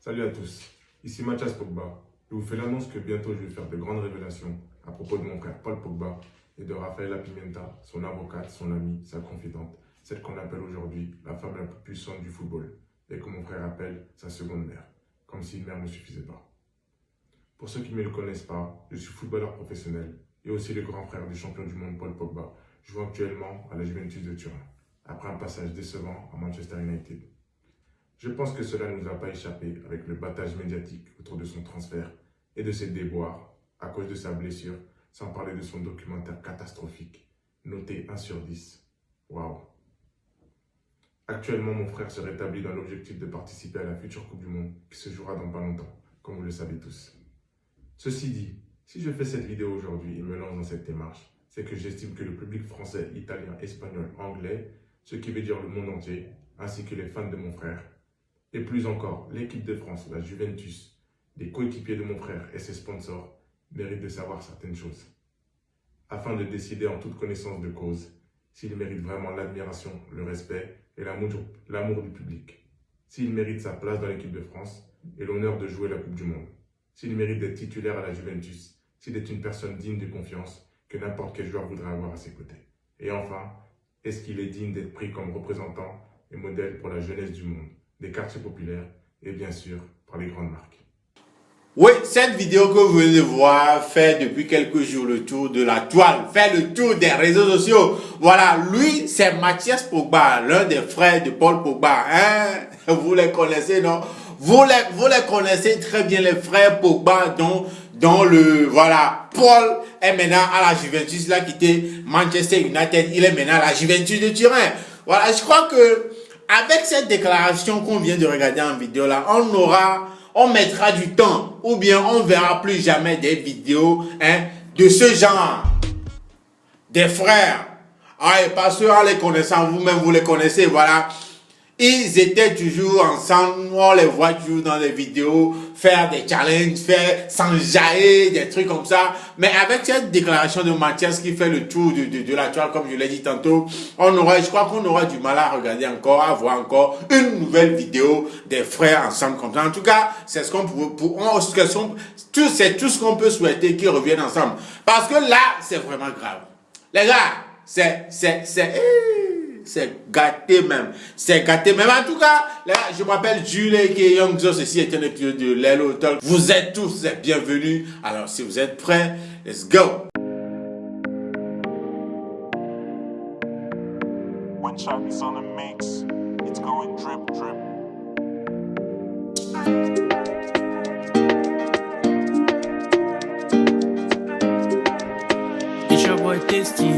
Salut à tous, ici Mathias Pogba. Je vous fais l'annonce que bientôt je vais faire de grandes révélations à propos de mon frère Paul Pogba et de Rafaela Pimenta, son avocate, son amie, sa confidente, celle qu'on appelle aujourd'hui la femme la plus puissante du football et que mon frère appelle sa seconde mère, comme si une mère ne suffisait pas. Pour ceux qui ne me le connaissent pas, je suis footballeur professionnel et aussi le grand frère du champion du monde Paul Pogba, jouant actuellement à la Juventus de Turin, après un passage décevant à Manchester United. Je pense que cela ne nous a pas échappé avec le battage médiatique autour de son transfert et de ses déboires à cause de sa blessure, sans parler de son documentaire catastrophique, noté 1 sur 10. Waouh! Actuellement, mon frère se rétablit dans l'objectif de participer à la future Coupe du Monde qui se jouera dans pas longtemps, comme vous le savez tous. Ceci dit, si je fais cette vidéo aujourd'hui et me lance dans cette démarche, c'est que j'estime que le public français, italien, espagnol, anglais, ce qui veut dire le monde entier, ainsi que les fans de mon frère, et plus encore, l'équipe de France, la Juventus, les coéquipiers de mon frère et ses sponsors méritent de savoir certaines choses, afin de décider en toute connaissance de cause s'il mérite vraiment l'admiration, le respect et l'amour du public, s'il mérite sa place dans l'équipe de France et l'honneur de jouer la Coupe du Monde, s'il mérite d'être titulaire à la Juventus, s'il est une personne digne de confiance que n'importe quel joueur voudrait avoir à ses côtés. Et enfin, est-ce qu'il est digne d'être pris comme représentant et modèle pour la jeunesse du monde, des quartiers populaires et bien sûr par les grandes marques. Oui, cette vidéo que vous venez de voir fait depuis quelques jours le tour de la toile, fait le tour des réseaux sociaux. Voilà, lui, c'est Mathias Pogba, l'un des frères de Paul Pogba. Hein? Vous les connaissez, non? Vous les connaissez très bien, les frères Pogba, dont Paul est maintenant à la Juventus, il a quitté Manchester United, il est maintenant à la Juventus de Turin. Voilà, je crois que avec cette déclaration qu'on vient de regarder en vidéo là, on mettra du temps ou bien on verra plus jamais des vidéos de ce genre. Des frères. Parce qu'en les connaissant, vous-même vous les connaissez, voilà. Ils étaient toujours ensemble, on les voit toujours dans les vidéos, faire des challenges, s'enjailler, des trucs comme ça. Mais avec cette déclaration de Mathias qui fait le tour de la toile, comme je l'ai dit tantôt, je crois qu'on aura du mal à regarder encore, à voir encore une nouvelle vidéo des frères ensemble comme ça. En tout cas, c'est ce qu'on c'est tout ce qu'on peut souhaiter qu'ils reviennent ensemble. Parce que là, c'est vraiment grave. Les gars, c'est gâté même. C'est gâté même. En tout cas, là, je m'appelle Jules et Young Joe. Ceci est un épisode de Lelo Talk. Vous êtes tous bienvenus. Alors, si vous êtes prêts, let's go. When Shaggy's on the mix, it's going drip, drip. It's your boy Tasty.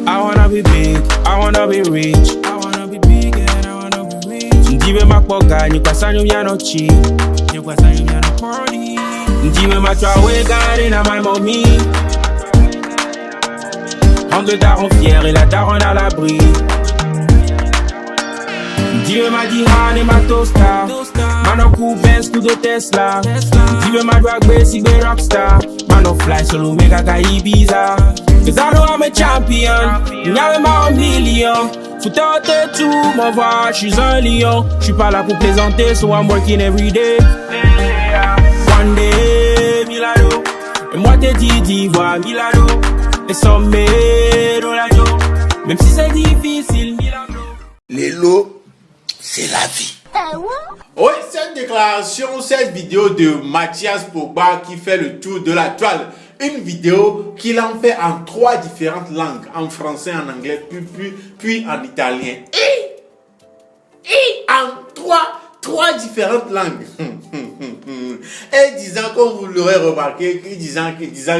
I wanna be big, I wanna be rich. I wanna be big and I wanna be rich. Ndiwe mapoka, nyukasanyo miano chi. Nyukasanyo miano party. Ndiwe matwawe gare na my mommy. Angle daron fier et la daron à l'abri. Ndiwe ma dihane ma tosta. Mano Benz to the Tesla. Ndiwe ma drag si be rockstar. Mano fly solo mega ka Ibiza. Cause I know I'm a champion, y'avais ma million. Faut tenter tout, m'en voir, je suis un lion. Je suis pas là pour plaisanter, so I'm working every day. One day, Milano. Et moi t'es dit, vois Milano. Et sommets, Rolando. Même si c'est difficile, Milano. Lelo, c'est la vie. Oui, cette déclaration, cette vidéo de Mathias Pogba qui fait le tour de la toile. Une vidéo qu'il en fait en 3 différentes langues, en français, en anglais, puis en italien. Et en trois différentes langues. Et disant, comme vous l'aurez remarqué, disant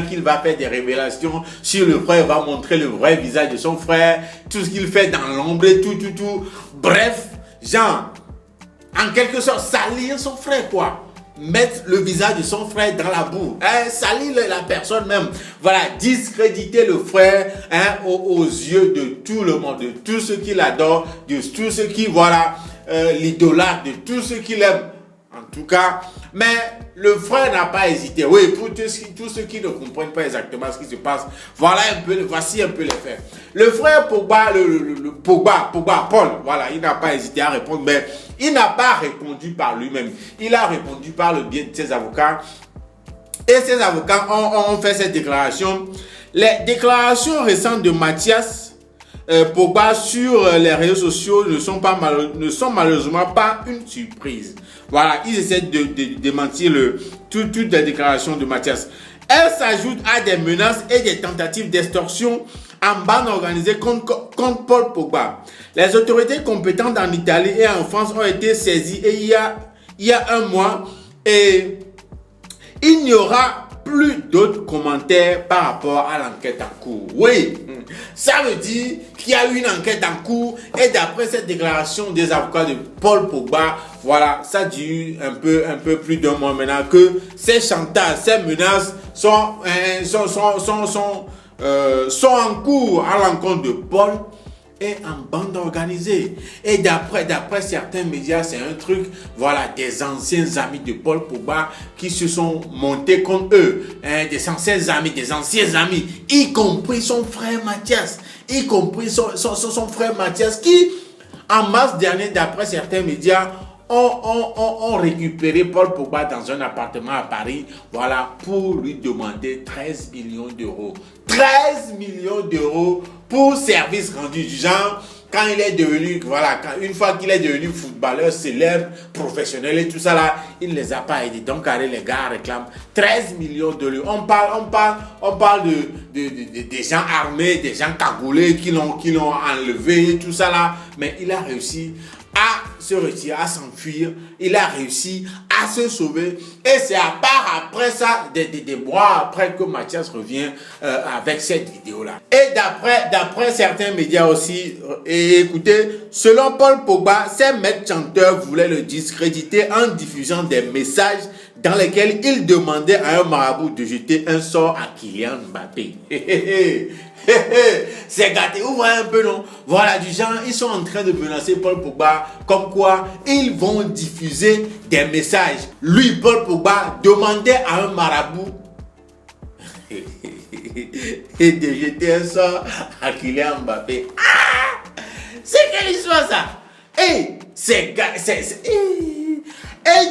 qu'il va faire des révélations sur le frère, va montrer le vrai visage de son frère, tout ce qu'il fait dans l'ombre, tout. Bref, genre, en quelque sorte, salir son frère, quoi. Mettre le visage de son frère dans la boue, salir la personne même, voilà, discréditer le frère aux yeux de tout le monde, de tous ceux qui l'adorent, de tous ceux qui, voilà, l'idolâtrent, de tous ceux qui l'aiment, en tout cas. Mais le frère n'a pas hésité. Oui, pour tous ceux qui ne comprennent pas exactement ce qui se passe, voici un peu les faits. Le frère Pogba, Pogba, Paul, voilà, il n'a pas hésité à répondre, mais il n'a pas répondu par lui-même. Il a répondu par le biais de ses avocats. Et ces avocats ont fait cette déclaration. Les déclarations récentes de Mathias Pogba sur les réseaux sociaux ne sont malheureusement pas une surprise. Voilà, ils essaient de démentir toutes les déclarations de Mathias. Elles s'ajoutent à des menaces et des tentatives d'extorsion en bande organisée contre Paul Pogba. Les autorités compétentes en Italie et en France ont été saisies et il y a un mois et il n'y aura plus d'autres commentaires par rapport à l'enquête en cours. Oui, ça veut dire qu'il y a eu une enquête en cours et d'après cette déclaration des avocats de Paul Pogba, voilà, ça dit un peu plus d'un mois maintenant que ces chantages, ces menaces sont en cours à l'encontre de Paul et en bande organisée. Et d'après certains médias, c'est un truc, voilà, des anciens amis de Paul Pogba qui se sont montés contre eux. Des anciens amis, y compris son frère Mathias, son frère Mathias qui, en mars dernier, d'après certains médias, ont récupéré Paul Pogba dans un appartement à Paris, voilà, pour lui demander 13 millions d'euros. 13 millions d'euros pour service rendu du genre, quand il est devenu, voilà, une fois qu'il est devenu footballeur célèbre, professionnel et tout ça là, il ne les a pas aidés. Donc, allez, les gars réclament 13 millions d'euros. On parle des gens armés, des gens cagoulés qui l'ont enlevé et tout ça là, mais il a réussi à se retirer, à s'enfuir, il a réussi à se sauver et c'est à part après ça, des mois après que Mathias revient avec cette vidéo-là. Et d'après certains médias aussi, et écoutez, selon Paul Pogba, ces maîtres chanteurs voulaient le discréditer en diffusant des messages dans lesquels il demandait à un marabout de jeter un sort à Kylian Mbappé. C'est gâté, vous voyez un peu, non? Voilà, du genre, ils sont en train de menacer Paul Pogba, comme quoi ils vont diffuser des messages. Lui, Paul Pogba, demandait à un marabout et de jeter un sort à Kylian Mbappé. Ah! C'est quelle histoire ça? Et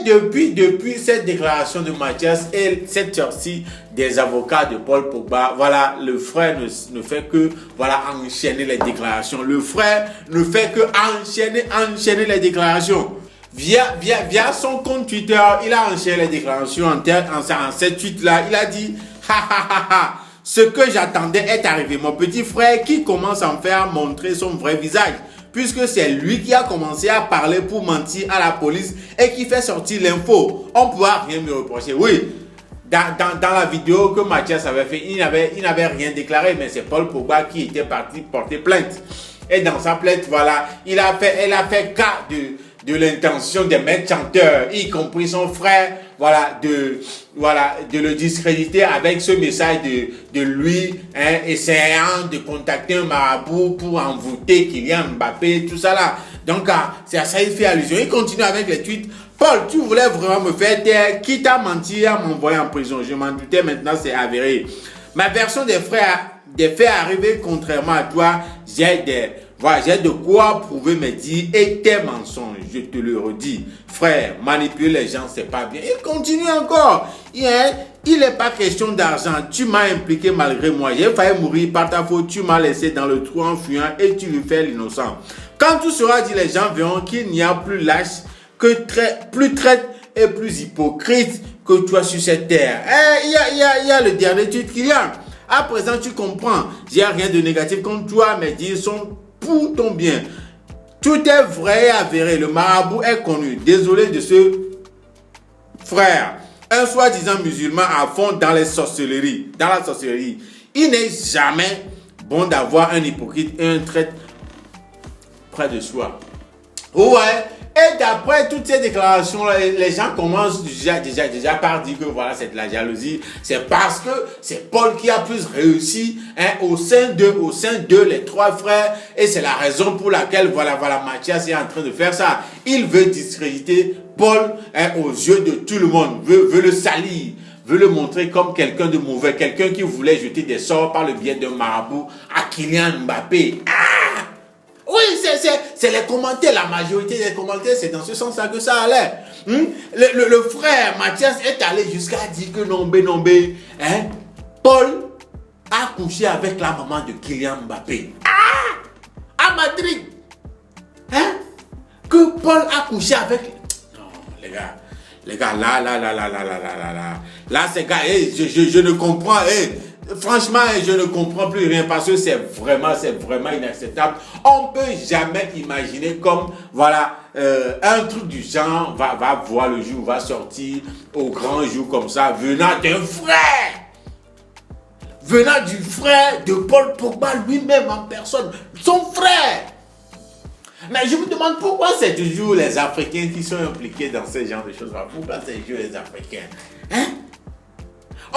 depuis cette déclaration de Mathias et cette sortie des avocats de Paul Pogba, voilà, le frère ne fait que, voilà, enchaîner les déclarations. Le frère ne fait que enchaîner les déclarations. Via son compte Twitter, il a enchaîné les déclarations en cette tweet-là. Il a dit, ce que j'attendais est arrivé. Mon petit frère qui commence à me faire montrer son vrai visage. Puisque c'est lui qui a commencé à parler pour mentir à la police et qui fait sortir l'info. On ne pourra rien me reprocher. Oui, dans la vidéo que Mathias avait fait, il n'avait rien déclaré, mais c'est Paul Pogba qui était parti porter plainte. Et dans sa plainte, voilà, elle a fait cas de l'intention des maîtres chanteurs, y compris son frère, voilà, de le discréditer avec ce message de lui, essayant de contacter un marabout pour envoûter Kylian Mbappé, tout ça là. Donc, c'est à ça il fait allusion. Il continue avec les tweets. Paul, tu voulais vraiment me faire taire, quitte à mentir, à m'envoyer en prison. Je m'en doutais, maintenant c'est avéré. Ma version des faits arrivés, contrairement à toi, j'ai de quoi prouver mes dires et tes mensonges. Je te le redis. Frère, manipuler les gens, c'est pas bien. Il continue encore. Il n'est pas question d'argent. Tu m'as impliqué malgré moi. J'ai failli mourir par ta faute. Tu m'as laissé dans le trou en fuyant et tu lui fais l'innocent. Quand tout sera dit, les gens verront qu'il n'y a plus lâche, plus traite et plus hypocrite que toi sur cette terre. Il y a le dernier tweet qu'il y a. À présent, tu comprends. J'ai rien de négatif contre toi. Mes dires sont pour ton bien. Tout est vrai et avéré. Le marabout est connu. Désolé de ce frère. Un soi-disant musulman à fond dans la sorcellerie. Il n'est jamais bon d'avoir un hypocrite et un traître près de soi. Ouais, Et d'après toutes ces déclarations, les gens commencent déjà par dire que voilà, c'est de la jalousie. C'est parce que c'est Paul qui a plus réussi au sein de les trois frères. Et c'est la raison pour laquelle voilà, Mathias est en train de faire ça. Il veut discréditer Paul aux yeux de tout le monde, veut le salir, veut le montrer comme quelqu'un de mauvais, quelqu'un qui voulait jeter des sorts par le biais d'un marabout à Kylian Mbappé. Oui, c'est les commentaires, la majorité des commentaires, c'est dans ce sens-là que ça allait. Le frère Mathias est allé jusqu'à dire que non, Paul a couché avec la maman de Kylian Mbappé. À Madrid. Que Paul a couché avec... Non, les gars, là, ces gars, je ne comprends, franchement, je ne comprends plus rien parce que c'est vraiment inacceptable. On peut jamais imaginer comme, voilà, un truc du genre va voir le jour, va sortir au grand jour comme ça, venant d'un frère. Venant du frère de Paul Pogba lui-même en personne, son frère. Mais je vous demande pourquoi c'est toujours les Africains qui sont impliqués dans ce genre de choses-là. Pourquoi c'est toujours les Africains?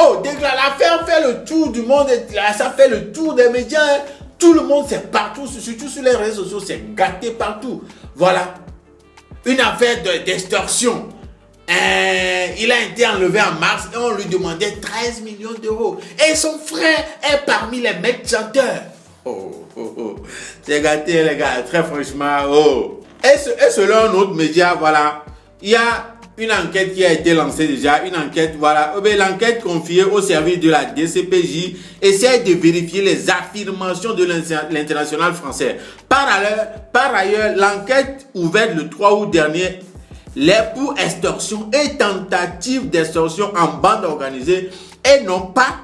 Oh, l'affaire fait le tour du monde, ça fait le tour des médias. Tout le monde, c'est partout, surtout sur les réseaux sociaux, c'est gâté partout. Voilà. Une affaire d'extorsion. Il a été enlevé en mars et on lui demandait 13 millions d'euros. Et son frère est parmi les mecs chanteurs. C'est gâté, les gars, très franchement. Et selon un autre média, voilà, il y a une enquête qui a été lancée déjà, une enquête, voilà. L'enquête confiée au service de la DCPJ essaie de vérifier les affirmations de l'international français. Par ailleurs, l'enquête ouverte le 3 août dernier, les pour extorsion et tentative d'extorsion en bande organisée et non pas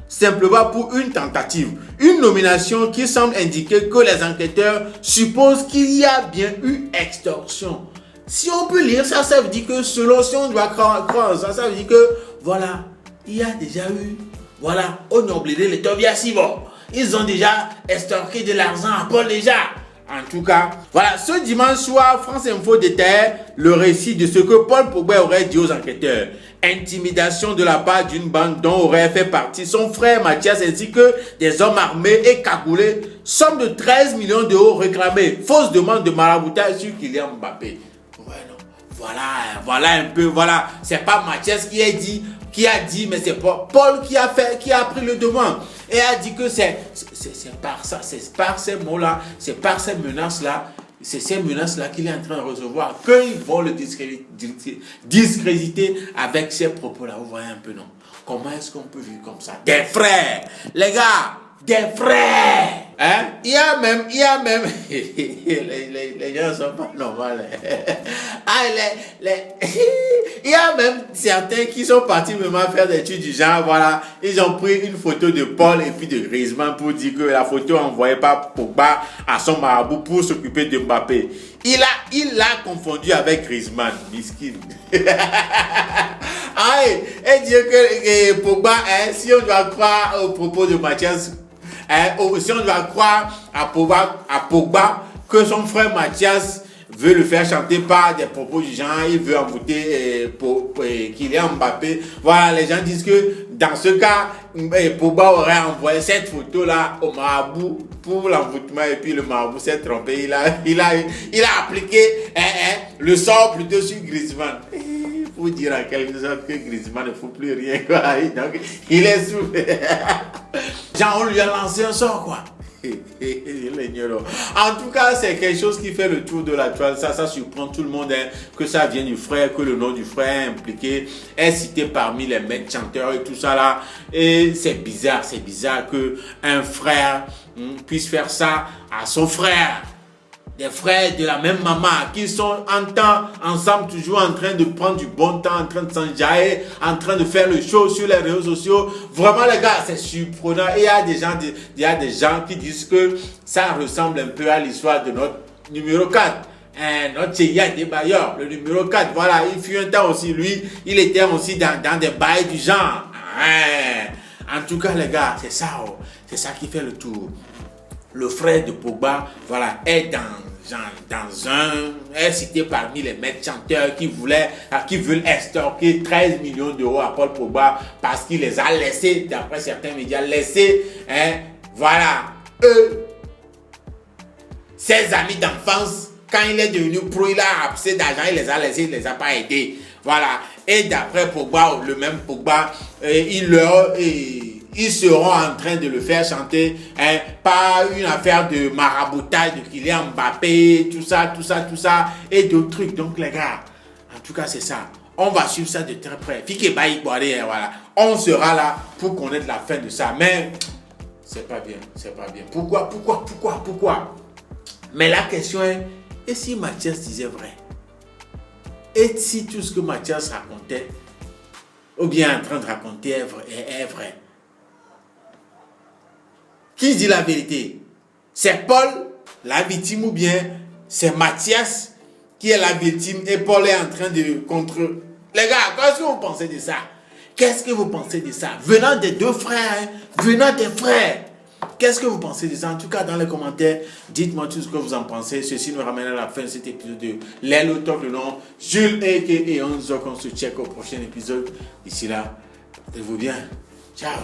simplement pour une tentative. Une nomination qui semble indiquer que les enquêteurs supposent qu'il y a bien eu extorsion. Si on peut lire ça, ça veut dire que selon, si on doit croire ça, ça veut dire que, voilà, il y a déjà eu, voilà, on a oublié les Tobias-Sivor. Ils ont déjà extorqué de l'argent à Paul déjà. En tout cas, voilà, ce dimanche soir, France Info détaille le récit de ce que Paul Pogba aurait dit aux enquêteurs. Intimidation de la part d'une bande dont aurait fait partie son frère Mathias ainsi que des hommes armés et cagoulés. Somme de 13 millions d'euros réclamée. Fausse demande de maraboutage sur Kylian Mbappé. Ouais, non. Voilà un peu, voilà. C'est pas Mathias qui a dit, mais c'est Paul qui a pris le devant. Et a dit que c'est par ça, c'est par ces mots-là, c'est par ces menaces-là, c'est ces menaces-là qu'il est en train de recevoir, qu'ils vont le discréditer avec ces propos-là. Vous voyez un peu, non? Comment est-ce qu'on peut vivre comme ça? Des frères, les gars, des frères. Il y a même, les gens ne sont pas normaux. Il y a même certains qui sont partis vraiment faire des trucs du genre, voilà, ils ont pris une photo de Paul et puis de Griezmann pour dire que la photo envoyée par Pogba à son marabout pour s'occuper de Mbappé. Il l'a confondu avec Griezmann, miskin. Et dire que Pogba, si on doit croire au propos de Mathias, si on doit croire à Pogba que son frère Mathias veut le faire chanter par des propos du genre, il veut envoûter Kylian Mbappé. Voilà, les gens disent que dans ce cas, Pogba aurait envoyé cette photo-là au marabout pour l'envoûtement et puis le marabout s'est trompé. Il a appliqué le sort plutôt sur Griezmann. Pour dire en quelque sorte que Griezmann ne fout plus rien, quoi. Donc, il est sous. Genre, on lui a lancé un sort, quoi. En tout cas, c'est quelque chose qui fait le tour de la toile. Ça surprend tout le monde, que ça vient du frère, que le nom du frère impliqué est cité parmi les maîtres chanteurs et tout ça là. Et c'est bizarre que un frère puisse faire ça à son frère. Des frères de la même maman qui sont ensemble toujours en train de prendre du bon temps, en train de s'enjailler, en train de faire le show sur les réseaux sociaux. Vraiment les gars, c'est surprenant. Et il y a des gens qui disent que ça ressemble un peu à l'histoire de notre numéro 4. Notre Cheya Debayor, le numéro 4. Voilà, il fut un temps aussi, lui, il était aussi dans des bails du genre. En tout cas les gars, c'est ça qui fait le tour. Le frère de Pogba, voilà, est dans dans un, est cité parmi les maîtres chanteurs qui veulent extorquer 13 millions d'euros à Paul Pogba parce qu'il les a laissés, d'après certains médias, voilà, eux, ses amis d'enfance, quand il est devenu pro, il a assez d'argent, il les a laissés, il ne les a pas aidés. Voilà. Et d'après Pogba, le même Pogba, ils seront en train de le faire chanter, par une affaire de maraboutage de Kylian Mbappé, tout ça, et d'autres trucs. Donc les gars, en tout cas c'est ça. On va suivre ça de très près. Voilà. On sera là pour connaître la fin de ça. Mais c'est pas bien. Pourquoi? Mais la question est, et si Mathias disait vrai? Et si tout ce que Mathias racontait, ou bien en train de raconter est vrai? Qui dit la vérité? C'est Paul, la victime, ou bien c'est Mathias qui est la victime et Paul est en train de contre... Les gars, qu'est-ce que vous pensez de ça? Venant des deux frères, venant des frères. Qu'est-ce que vous pensez de ça? En tout cas, dans les commentaires, dites-moi tout ce que vous en pensez. Ceci nous ramène à la fin de cet épisode de Lelo Talk, le nom Jules et on se check au prochain épisode. D'ici là, portez-vous bien. Ciao.